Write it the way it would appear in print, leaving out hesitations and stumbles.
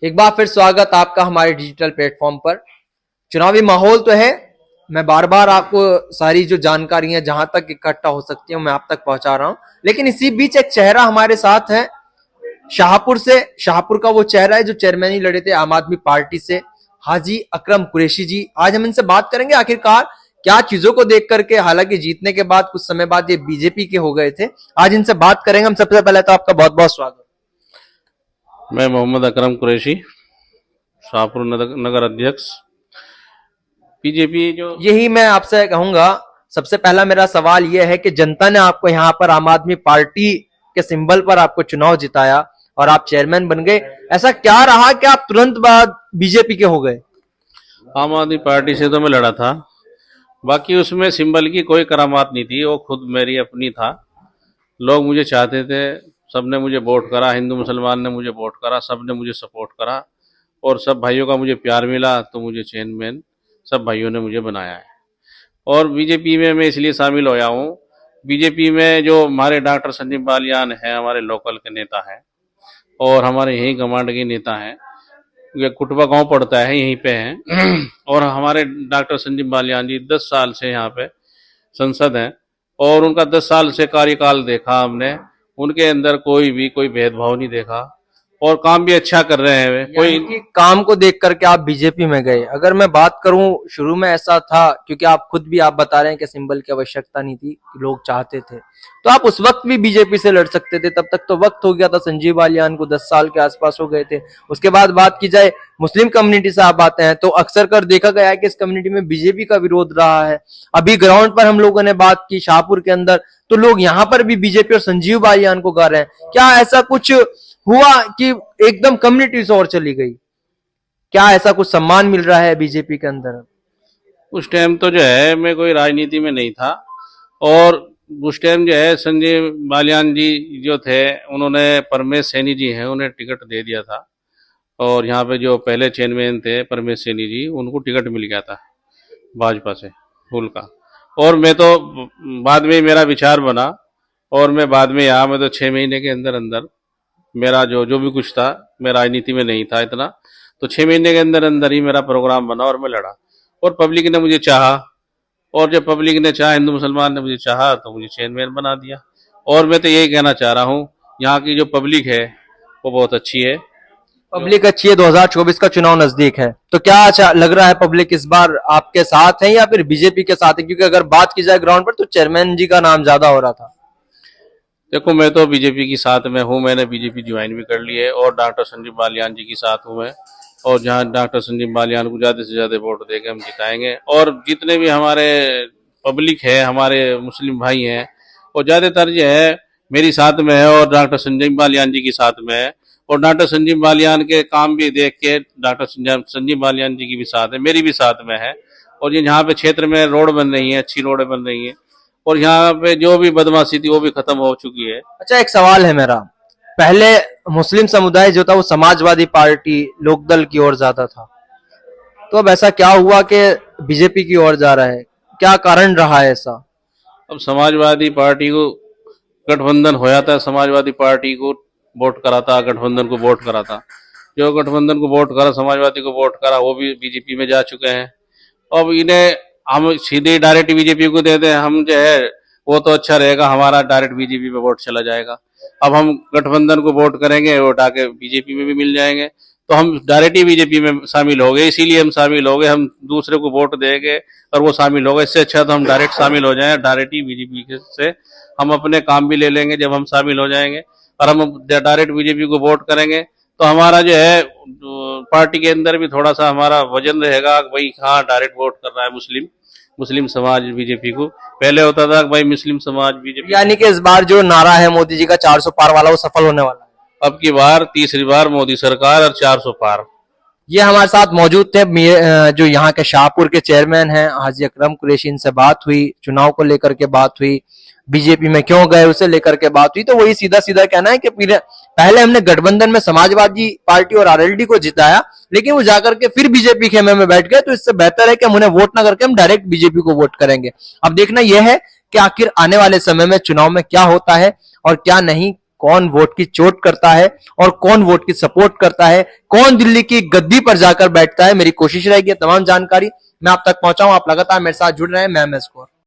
एक बार फिर स्वागत आपका हमारे डिजिटल प्लेटफॉर्म पर। चुनावी माहौल तो है, मैं बार बार आपको सारी जो जानकारियां जहां तक इकट्ठा हो सकती है मैं आप तक पहुंचा रहा हूं। लेकिन इसी बीच एक चेहरा हमारे साथ है शाहपुर से। शाहपुर का वो चेहरा है जो चेयरमैन लड़े थे आम आदमी पार्टी से, हाजी अकरम कुरैशी जी। आज हम इनसे बात करेंगे आखिरकार क्या चीजों को देख करके, हालांकि जीतने के बाद कुछ समय बाद ये बीजेपी के हो गए थे। आज इनसे बात करेंगे। हम सबसे पहले तो आपका बहुत बहुत स्वागत। मैं मोहम्मद अकरम कुरैशी, शाहपुर नगर अध्यक्ष बीजेपी। जो यही मैं आपसे कहूंगा, सबसे पहला मेरा सवाल यह है कि जनता ने आपको यहाँ पर आम आदमी पार्टी के सिंबल पर आपको चुनाव जिताया और आप चेयरमैन बन गए। ऐसा क्या रहा कि आप तुरंत बाद बीजेपी के हो गए? आम आदमी पार्टी से तो मैं लड़ा था, बाकी उसमें सिंबल की कोई करामात नहीं थी, वो खुद मेरी अपनी था। लोग मुझे चाहते थे, सबने मुझे वोट करा, हिंदू मुसलमान ने मुझे वोट करा, सबने मुझे सपोर्ट करा और सब भाइयों का मुझे प्यार मिला, तो मुझे चेयरमैन सब भाइयों ने मुझे बनाया है। और बीजेपी में मैं इसलिए शामिल होया हूँ, बीजेपी में जो हमारे डॉक्टर संजीव बालियान हैं, हमारे लोकल के नेता हैं और हमारे यहीं कमांड के नेता हैं। ये कुटबा गांव पड़ता है, यहीं पे हैं और हमारे डॉक्टर संजीव बालियान जी 10 साल से यहाँ पे संसद हैं और उनका 10 साल से कार्यकाल देखा हमने। उनके अंदर कोई भेदभाव नहीं देखा और काम भी अच्छा कर रहे हैं वे। कोई काम को देख करके आप बीजेपी में गए। अगर मैं बात करूं, शुरू में ऐसा था क्योंकि आप खुद भी आप बता रहे हैं कि सिंबल की आवश्यकता नहीं थी, लोग चाहते थे, तो आप उस वक्त भी बीजेपी से लड़ सकते थे। तब तक तो वक्त हो गया था, संजीव बालियान को 10 साल के आसपास हो गए थे। उसके बाद बात की जाए मुस्लिम कम्युनिटी से आप आते हैं, तो अक्सर कर देखा गया है कि इस कम्युनिटी में बीजेपी का विरोध रहा है। अभी ग्राउंड पर हम लोगों ने बात की शाहपुर के अंदर, तो लोग यहाँ पर भी बीजेपी और संजीव बालियान को गा रहे हैं। क्या ऐसा कुछ हुआ कि एकदम कम्युनिटी से और चली गई? क्या ऐसा कुछ सम्मान मिल रहा है बीजेपी के अंदर? उस टाइम तो जो है मैं कोई राजनीति में नहीं था और उस टाइम जो है संजीव बालियान जी जो थे, उन्होंने परमेश सैनी जी हैं, उन्हें टिकट दे दिया था और यहाँ पे जो पहले चेयरमैन थे परमेश सैनी जी, उनको टिकट मिल गया था भाजपा से फूल का। और मैं तो बाद में मेरा विचार बना और मैं बाद में यहाँ, मैं तो 6 महीने के अंदर अंदर मेरा जो जो भी कुछ था, मैं राजनीति में नहीं था इतना, तो 6 महीने के अंदर अंदर ही मेरा प्रोग्राम बना और मैं लड़ा और पब्लिक ने मुझे चाहा। और जब पब्लिक ने चाहा, हिंदू मुसलमान ने मुझे चाहा, तो मुझे चेयरमैन बना दिया। और मैं तो यही कहना चाह रहा हूँ, यहाँ की जो पब्लिक है वो बहुत अच्छी है। पब्लिक अच्छी है। 2024 का चुनाव नजदीक है, तो क्या अच्छा लग रहा है पब्लिक इस बार आपके साथ है या फिर बीजेपी के साथ है? क्योंकि अगर बात की जाए ग्राउंड पर तो चेयरमैन जी का नाम ज्यादा हो रहा था। देखो, मैं तो बीजेपी की साथ में हूँ, मैंने बीजेपी ज्वाइन भी कर ली है और डॉक्टर संजीव बालियान जी की साथ हूँ मैं। और जहाँ डॉक्टर संजीव बालियान को ज्यादा से ज्यादा वोट देके हम जिताएंगे। और जितने भी हमारे पब्लिक है, हमारे मुस्लिम भाई हैं, और ज्यादातर जो है मेरी साथ में है और डॉक्टर संजीव बालियान जी की साथ में है। और डॉक्टर संजीव बालियान के काम भी देख के डॉक्टर संजीव बालियान जी की भी साथ है, मेरी भी साथ में है। और ये यहाँ पे क्षेत्र में रोड बन रही है, अच्छी रोड बन रही है और यहाँ पे जो भी बदमाशी थी वो भी खत्म हो चुकी है। अच्छा, एक सवाल है मेरा। पहले मुस्लिम समुदाय जो था वो समाजवादी पार्टी लोकदल की ओर जाता था, तो अब ऐसा क्या हुआ कि बीजेपी की ओर जा रहा है? क्या कारण रहा है ऐसा? अब समाजवादी पार्टी को गठबंधन होया था, समाजवादी पार्टी को वोट करा था, गठबंधन को वोट करा था। जो गठबंधन को वोट करा, समाजवादी को वोट करा, वो भी बीजेपी में जा चुके हैं। अब इन्हें हम सीधे डायरेक्ट बीजेपी को दे दें, हम जो है वो तो अच्छा रहेगा, हमारा डायरेक्ट बीजेपी पे वोट चला जाएगा। अब हम गठबंधन को वोट करेंगे, वोट आके बीजेपी में भी मिल जाएंगे, तो हम डायरेक्ट ही बीजेपी में शामिल हो गए। इसीलिए हम शामिल हो गए, हम दूसरे को वोट देंगे और वो शामिल हो गए। इससे अच्छा तो हम डायरेक्ट शामिल हो जाएं, डायरेक्ट ही बीजेपी से हम अपने काम भी ले लेंगे जब हम शामिल हो जाएंगे। और हम डायरेक्ट बीजेपी को वोट करेंगे तो हमारा जो है पार्टी के अंदर भी थोड़ा सा हमारा वजन रहेगा, भाई हाँ डायरेक्ट वोट कर रहा है मुस्लिम समाज बीजेपी को। पहले होता था भाई मुस्लिम समाज बीजेपी। यानी कि इस बार जो नारा है मोदी जी का 400 पार वाला, वो सफल होने वाला है। अब की बार तीसरी बार मोदी सरकार और 400 पार। ये हमारे साथ मौजूद थे जो यहाँ के शाहपुर के चेयरमैन हैं हाजी अकरम कुरैशी। इनसे बात हुई, चुनाव को लेकर के बात हुई, बीजेपी में क्यों गए उसे लेकर के बात हुई। तो वही सीधा सीधा कहना है कि पहले हमने गठबंधन में समाजवादी पार्टी और आरएलडी को जिताया, लेकिन वो जाकर के फिर बीजेपी खेमे में बैठ गए, तो इससे बेहतर है कि हम उन्हें वोट ना करके हम डायरेक्ट बीजेपी को वोट करेंगे। अब देखना यह है कि आखिर आने वाले समय में चुनाव में क्या होता है और क्या नहीं कौन वोट की चोट करता है और कौन वोट की सपोर्ट करता है, कौन दिल्ली की गद्दी पर जाकर बैठता है। मेरी कोशिश रहेगी तमाम जानकारी मैं आप तक पहुंचाऊं। आप लगातार मेरे साथ जुड़ रहे हैं। मैं एमएस गौर।